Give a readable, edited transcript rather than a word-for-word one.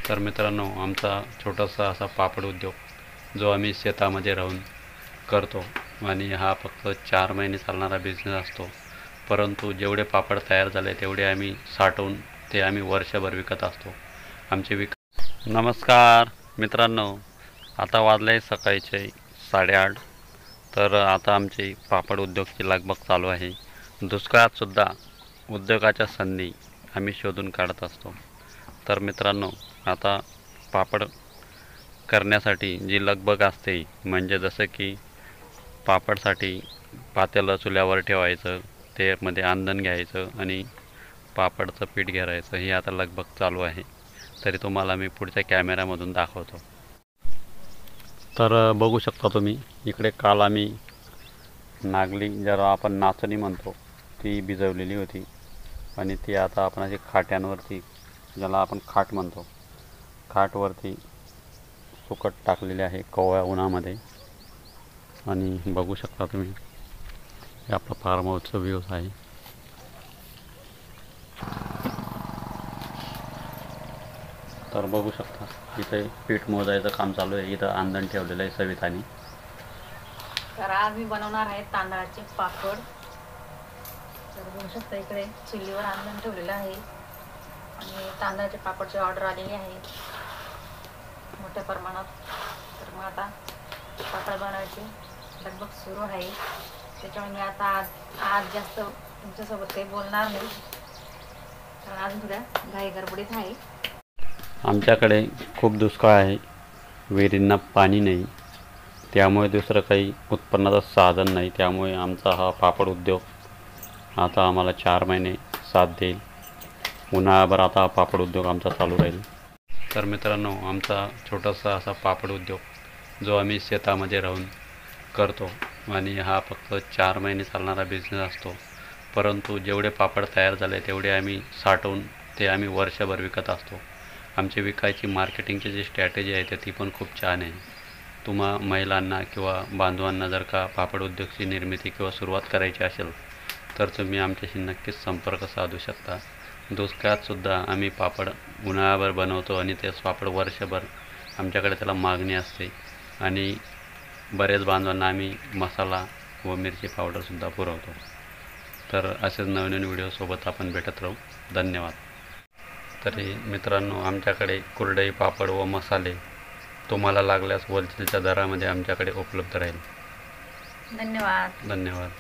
तर मित्रांनो, आमचा छोटासा असा पापड उद्योग जो आम्ही शेतामध्ये राहून करतो आणि हा फक्त 4 महिने चालणारा बिझनेस असतो. परंतु जेवढे पापड तयार झाले तेवढे आम्ही साठवून ते आम्ही वर्षभर विकत असतो. नमस्कार मित्रांनो, आता वाजले सकाळचे 8:30. तर आता आमची पापड उद्योगची लगबग चालू आहे. दुष्काळातसुद्धा उद्योगाच्या संधी आम्ही शोधून काढत असतो. तर मित्रांनो, आता पापड करण्यासाठी जी लगबग असते, म्हणजे जसं की पापडसाठी पातेलं चुल्यावर ठेवायचं, त्यामध्ये अंधण घ्यायचं आणि पापडचं पीठ घेरायचं, ही आता लगबग चालू आहे. तरी तुम्हाला मी पुढच्या कॅमेऱ्यामधून दाखवतो. तर बघू शकता तुम्ही, इकडे काल आम्ही नागली, ज्याला आपण नाचणी म्हणतो, ती भिजवलेली होती आणि ती आता आपण अशी खाट्यांवरती, ज्याला आपण खाट म्हणतो, खाटवरती सुकट टाकलेले आहे कोवळ्या उन्हामध्ये. आणि बघू शकता तुम्ही, हे आपला फार्म हाऊसचा व्ह्यूज आहे. तर बघू शकता, इथे पीठ मोजायचं काम चालू आहे. इथं अंधण ठेवलेलं आहे सवितानी. तर आज मी बनवणार आहे तांदळाचे पापड. तर बघू शकता, इकडे चुलीवर अंधण ठेवलेलं आहे आणि तांदळाच्या पापडची ऑर्डर आलेली आहे मोठ्या प्रमाणात. तर मग आता पापड बनवायची लगबग सुरू आहे. त्याच्यामुळे मी आता आज जास्त तुमच्यासोबत काही बोलणार नाही, कारण अजून थोड्या घाई गडबडीत आहे. आमच्याकडे खूप दुष्काळ आहे, विहिरींना पाणी नाही, त्यामुळे दुसरं काही उत्पन्नाचं साधन नाही. त्यामुळे आमचा हा पापड उद्योग आता आम्हाला 4 महिने साथ देईल. उन्हाळ्याभर आता हा पापड उद्योग आमचा चालू राहील. तर मित्रांनो, आमचा छोटासा असा पापड उद्योग जो आम्ही शेतामध्ये राहून करतो आणि हा फक्त 4 महिने चालणारा बिझनेस असतो. परंतु जेवढे पापड तयार झाले तेवढे आम्ही साठवून ते आम्ही वर्षभर विकत असतो. आमची विकायची मार्केटिंगची जी स्ट्रॅटेजी आहे तर ती पण खूप छान आहे. तुम्हा महिलांना किंवा बांधवांना जर का पापड उद्योगची निर्मिती किंवा सुरुवात करायची असेल तर तुम्ही आमच्याशी नक्कीच संपर्क साधू शकता. दुष्काळातसुद्धा आम्ही पापड उन्हाळ्याभर बनवतो आणि ते पापड वर्षभर आमच्याकडे त्याला मागणी असते. आणि बरेच बांधवांना आम्ही मसाला व मिरची पावडरसुद्धा पुरवतो. तर असेच नवीन व्हिडिओसोबत आपण भेटत राहू. धन्यवाद. तरी मित्रांनो, आमच्याकडे कुरडई, पापड व मसाले तुम्हाला लागल्यास होलसेलच्या दरामध्ये आमच्याकडे उपलब्ध राहील. धन्यवाद. धन्यवाद.